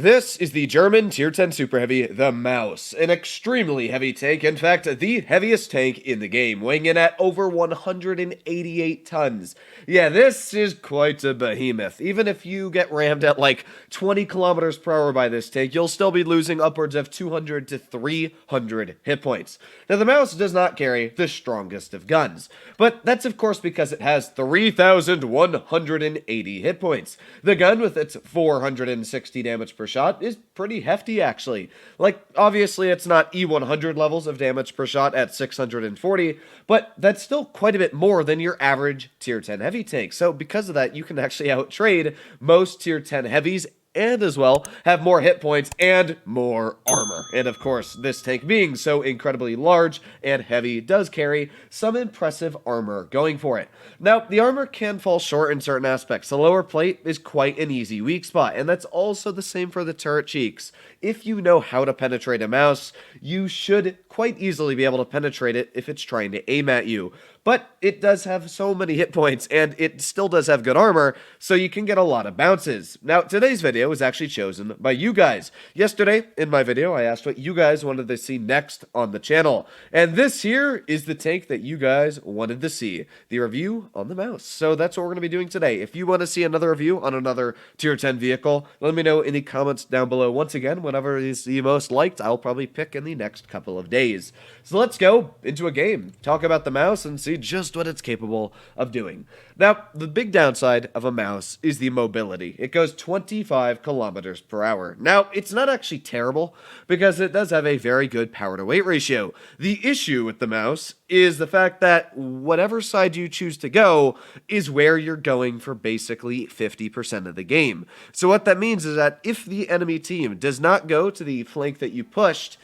This is the German Tier 10 Super Heavy, the Mouse. An extremely heavy tank, in fact, the heaviest tank in the game, weighing in at over 188 tons. Yeah, this is quite a behemoth. Even if you get rammed at like 20 kilometers per hour by this tank, you'll still be losing upwards of 200 to 300 hit points. Now, the Mouse does not carry the strongest of guns, but that's of course because it has 3,180 hit points. The gun, with its 460 damage per shot, is pretty hefty actually. Like, obviously it's not E100 levels of damage per shot at 640, but that's still quite a bit more than your average tier 10 heavy tank. So because of that, you can actually outtrade most tier 10 heavies and as well have more hit points and more armor. And of course, this tank being so incredibly large and heavy does carry some impressive armor going for it. Now, the armor can fall short in certain aspects. The lower plate is quite an easy weak spot, and that's also the same for the turret cheeks. If you know how to penetrate a mouse, you should quite easily be able to penetrate it if it's trying to aim at you. But it does have so many hit points, and it still does have good armor, so you can get a lot of bounces. Now, today's video was actually chosen by you guys. Yesterday, in my video, I asked what you guys wanted to see next on the channel. And this here is the tank that you guys wanted to see, the review on the Mouse. So that's what we're going to be doing today. If you want to see another review on another tier 10 vehicle, let me know in the comments down below. Once again, whatever is the most liked, I'll probably pick in the next couple of days. So let's go into a game, talk about the Mouse, and see just what it's capable of doing. Now, the big downside of a Mouse is the mobility. It goes 25 kilometers per hour. Now, it's not actually terrible because it does have a very good power to weight ratio. The issue with the Mouse is the fact that whatever side you choose to go is where you're going for basically 50% of the game. So what that means is that if the enemy team does not go to the flank that you pushed,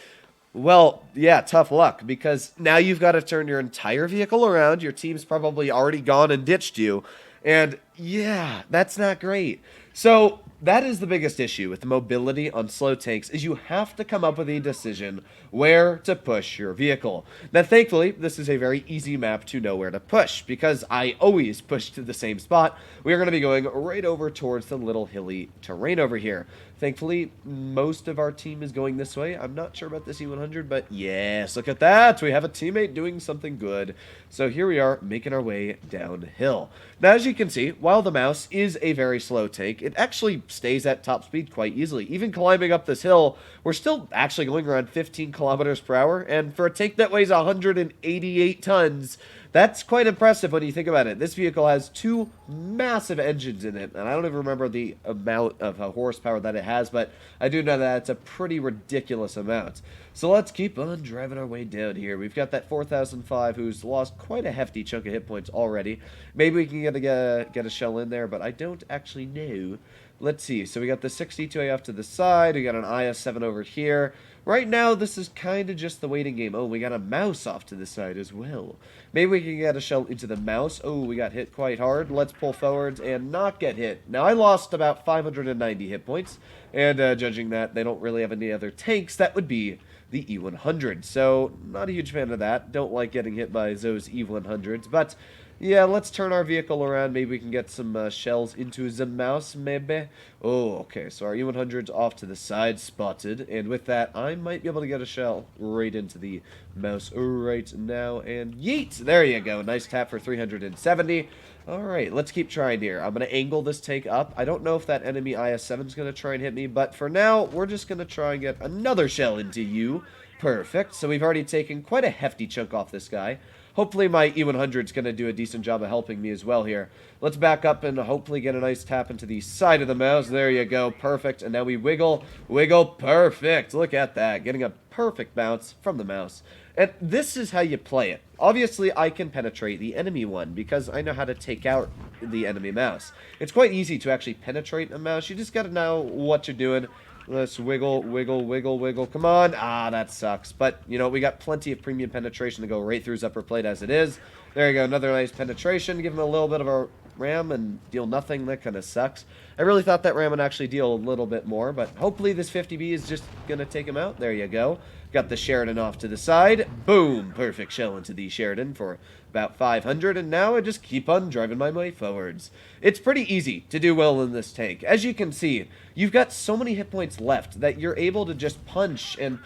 well, yeah, tough luck, because now you've got to turn your entire vehicle around. Your team's probably already gone and ditched you, and yeah, that's not great. So that is the biggest issue with the mobility on slow tanks, is you have to come up with a decision where to push your vehicle. Now, thankfully, this is a very easy map to know where to push, because I always push to the same spot. We are going to be going right over towards the little hilly terrain over here. Thankfully, most of our team is going this way. I'm not sure about this E100, but yes, look at that. We have a teammate doing something good. So here we are, making our way downhill. Now, as you can see, while the Mouse is a very slow tank, it actually stays at top speed quite easily. Even climbing up this hill, we're still actually going around 15 kilometers per hour, and for a tank that weighs 188 tons, that's quite impressive when you think about it. This vehicle has two massive engines in it, and I don't even remember the amount of horsepower that it has, but I do know that it's a pretty ridiculous amount. So let's keep on driving our way down here. We've got that 4005 who's lost quite a hefty chunk of hit points already. Maybe we can get a shell in there, but I don't actually know. Let's see. So we got the 62A off to the side. We got an IS-7 over here. Right now, this is kind of just the waiting game. Oh, we got a Mouse off to the side as well. Maybe we can get a shell into the Mouse. Oh, we got hit quite hard. Let's pull forwards and not get hit. Now, I lost about 590 hit points, and judging that they don't really have any other tanks, that would be the E100. So, not a huge fan of that. Don't like getting hit by those E100s, but yeah, let's turn our vehicle around. Maybe we can get some shells into the Mouse, maybe. Oh, okay, so our E100's off to the side, spotted. And with that, I might be able to get a shell right into the Mouse right now. And yeet! There you go. Nice tap for 370. Alright, let's keep trying here. I'm going to angle this tank up. I don't know if that enemy IS-7 is going to try and hit me, but for now, we're just going to try and get another shell into you. Perfect. So we've already taken quite a hefty chunk off this guy. Hopefully my E100 is going to do a decent job of helping me as well here. Let's back up and hopefully get a nice tap into the side of the Mouse. There you go. Perfect. And now we wiggle. Wiggle. Perfect. Look at that. Getting a perfect bounce from the Mouse. And this is how you play it. Obviously, I can penetrate the enemy one because I know how to take out the enemy Mouse. It's quite easy to actually penetrate a Mouse. You just got to know what you're doing. Let's wiggle, wiggle, wiggle, wiggle. Come on. Ah, that sucks. But, you know, we got plenty of premium penetration to go right through his upper plate as it is. There you go. Another nice penetration. Give him a little bit of a ram and deal nothing. That kind of sucks. I really thought that ram would actually deal a little bit more, but hopefully this 50B is just going to take him out. There you go. Got the Sheridan off to the side. Boom! Perfect shell into the Sheridan for about 500, and now I just keep on driving my way forwards. It's pretty easy to do well in this tank. As you can see, you've got so many hit points left that you're able to just punch and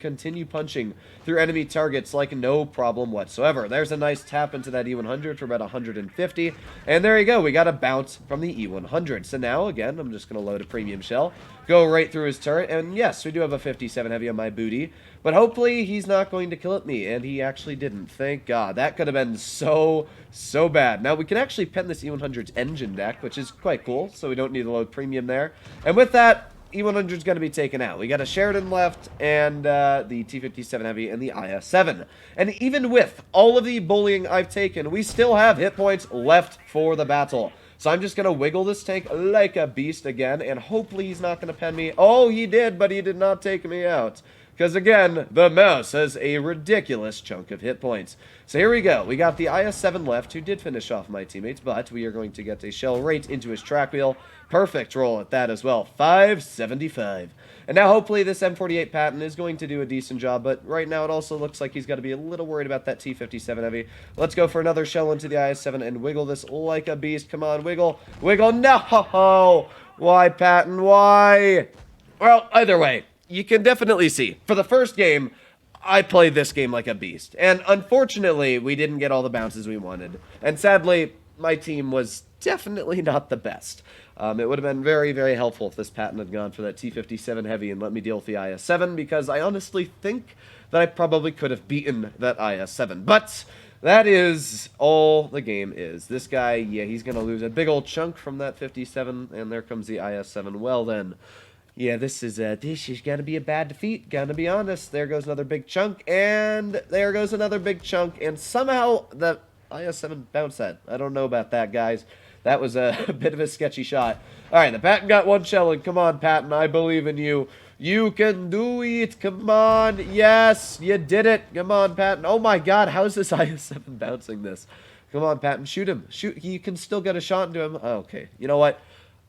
continue punching through enemy targets like no problem whatsoever. There's a nice tap into that E100 for about 150, and there you go. We got a bounce from the E100. So now, again, I'm just going to load a premium shell, go right through his turret, and yes, we do have a 57 heavy on my booty, but hopefully he's not going to kill at me, and he actually didn't. Thank God. That could have been so bad. Now, we can actually pen this E100's engine deck, which is quite cool, so we don't need to load premium there. And with that, E100 is going to be taken out. We got a Sheridan left, and the T57 Heavy, and the IS-7. And even with all of the bullying I've taken, we still have hit points left for the battle. So I'm just going to wiggle this tank like a beast again, and hopefully he's not going to pen me. Oh, he did, but he did not take me out. Because, again, the mouse has a ridiculous chunk of hit points. So here we go. We got the IS-7 left, who did finish off my teammates, but we are going to get a shell right into his track wheel. Perfect roll at that as well. 575. And now, hopefully, this M48 Patton is going to do a decent job, but right now it also looks like he's got to be a little worried about that T57 Heavy. Let's go for another shell into the IS-7 and wiggle this like a beast. Come on, wiggle. Wiggle. No! Why, Patton? Why? Well, either way, you can definitely see, for the first game, I played this game like a beast. And unfortunately, we didn't get all the bounces we wanted. And sadly, my team was definitely not the best. It would have been very, very helpful if this Patton had gone for that T57 Heavy and let me deal with the IS-7, because I honestly think that I probably could have beaten that IS-7. But that is all the game is. This guy, yeah, he's going to lose a big old chunk from that 57, and there comes the IS-7. Well then. Yeah, this is gonna be a bad defeat, gonna be honest. There goes another big chunk, and there goes another big chunk, and somehow the IS-7 bounced that. I don't know about that, guys. That was a bit of a sketchy shot. Alright, the Patton got one shell, and come on, Patton, I believe in you. You can do it, come on, yes, you did it. Come on, Patton. Oh my god, how is this IS-7 bouncing this? Come on, Patton, shoot him. Shoot, you can still get a shot into him. Oh, okay, you know what?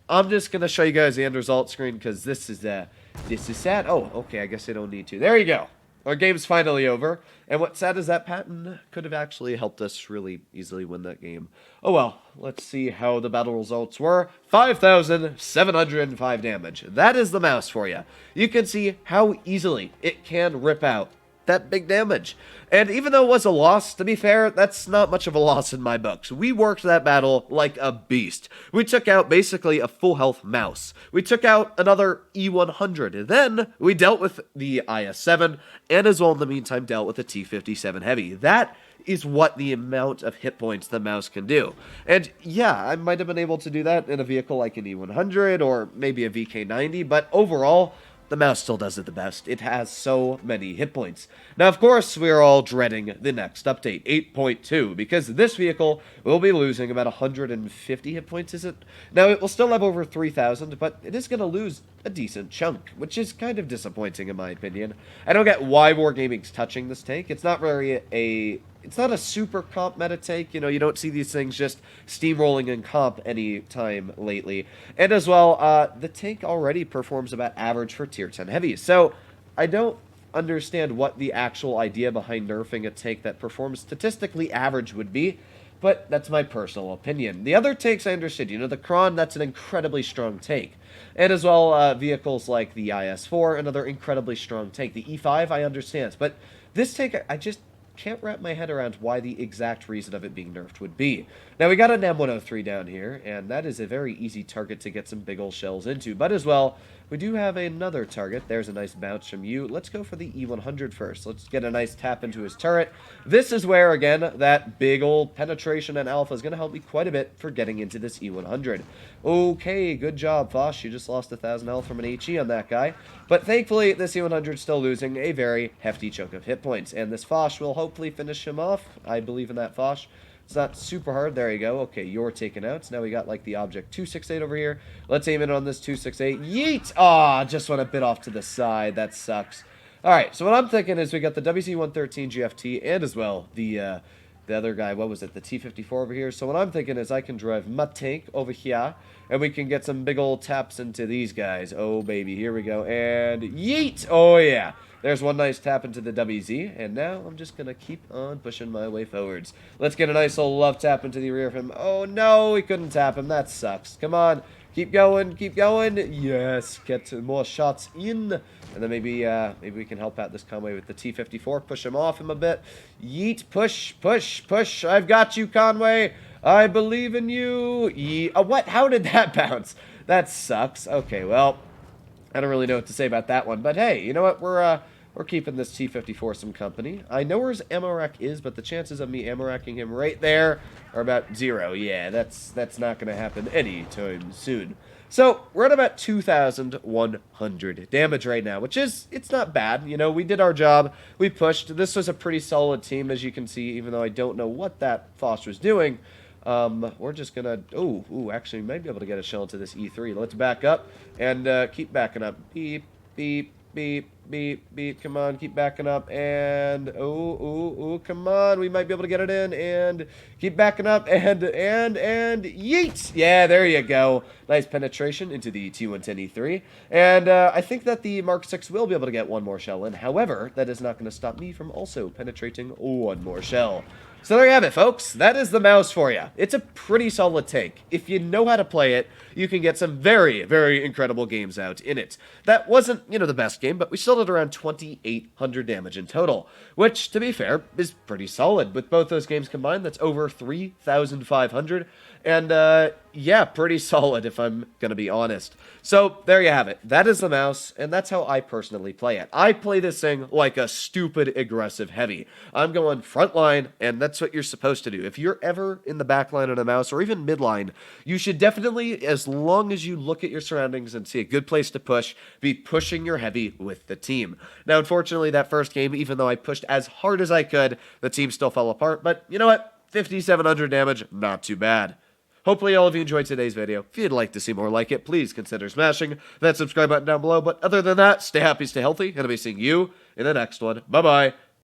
I'm just going to show you guys the end result screen because this is sad. Oh, okay, I guess I don't need to. There you go. Our game's finally over. And what's sad is that Patton could have actually helped us really easily win that game. Oh well, let's see how the battle results were. 5,705 damage. That is the mouse for you. You can see how easily it can rip out that big damage. And even though it was a loss, to be fair, that's not much of a loss in my books. We worked that battle like a beast. We took out basically a full health mouse. We took out another E100. Then we dealt with the IS-7 and as well in the meantime dealt with the T57 Heavy. That is what the amount of hit points the mouse can do. And yeah, I might have been able to do that in a vehicle like an E100 or maybe a VK90, but overall, the mouse still does it the best. It has so many hit points. Now, of course, we are all dreading the next update, 8.2, because this vehicle will be losing about 150 hit points, is it? Now, it will still have over 3,000, but it is going to lose a decent chunk, which is kind of disappointing in my opinion. I don't get why Wargaming's touching this tank. It's not really it's not a super comp meta tank. You know, you don't see these things just steamrolling in comp any time lately. And as well, the tank already performs about average for tier 10 heavies. So I don't understand what the actual idea behind nerfing a tank that performs statistically average would be, but that's my personal opinion. The other tanks I understood, you know, the Kron, that's an incredibly strong tank. And as well, vehicles like the IS-4, another incredibly strong tank. The E5, I understand, but this tank, I just can't wrap my head around why the exact reason of it being nerfed would be. Now, we got an M103 down here, and that is a very easy target to get some big ol' shells into. But as well, we do have another target. There's a nice bounce from you. Let's go for the E100 first. Let's get a nice tap into his turret. This is where, again, that big ol' penetration and alpha is going to help me quite a bit for getting into this E100. Okay, good job, Fosh. You just lost 1,000 health from an HE on that guy. But thankfully, this E100 is still losing a very hefty chunk of hit points. And this Fosh will hopefully finish him off. I believe in that Fosh. It's not super hard. There you go. Okay, you're taken out. So now we got like the object 268 over here. Let's aim it on this 268. Yeet! Ah, just went a bit off to the side. That sucks. All right, so what I'm thinking is we got the WZ-113 GFT and as well the the other guy, what was it, the T-54 over here. So what I'm thinking is I can drive my tank over here, and we can get some big old taps into these guys. Oh, baby, here we go, and yeet! Oh, yeah. There's one nice tap into the WZ, and now I'm just going to keep on pushing my way forwards. Let's get a nice little love tap into the rear of him. Oh, no, we couldn't tap him. That sucks. Come on. Keep going, keep going. Yes, get more shots in. And then maybe we can help out this Conway with the T-54. Push him off him a bit. Yeet, push, push, push. I've got you, Conway. I believe in you. Yeet. What? How did that bounce? That sucks. Okay, well, I don't really know what to say about that one. But hey, you know what? We're keeping this T-54 some company. I know where his ammo rack is, but the chances of me ammo racking him right there are about 0. Yeah, that's not going to happen anytime soon. So, we're at about 2,100 damage right now, which is, it's not bad. You know, we did our job. We pushed. This was a pretty solid team, as you can see, even though I don't know what that Foster's doing. We're just gonna, actually, we might be able to get a shell into this E3. Let's back up and keep backing up. Beep, beep, beep, beep, beep. Come on, keep backing up. And, come on. We might be able to get it in. And keep backing up. And yeet. Yeah, there you go. Nice penetration into the T110E3. And I think that the Mark 6 will be able to get one more shell in. However, that is not going to stop me from also penetrating one more shell. So there you have it, folks. That is the mouse for you. It's a pretty solid tank. If you know how to play it, you can get some very, very incredible games out in it. That wasn't, the best game, but we still did around 2,800 damage in total, which, to be fair, is pretty solid. With both those games combined, that's over 3,500, and, yeah, pretty solid, if I'm gonna be honest. So, there you have it. That is the mouse, and that's how I personally play it. I play this thing like a stupid aggressive heavy. I'm going front line, and that's what you're supposed to do. If you're ever in the back line on a mouse, or even midline, you should definitely, as long as you look at your surroundings and see a good place to push, be pushing your heavy with the team. Now, unfortunately, that first game, even though I pushed as hard as I could, the team still fell apart, but you know what? 5,700 damage, not too bad. Hopefully all of you enjoyed today's video. If you'd like to see more like it, please consider smashing that subscribe button down below. But other than that, stay happy, stay healthy, and I'll be seeing you in the next one. Bye-bye.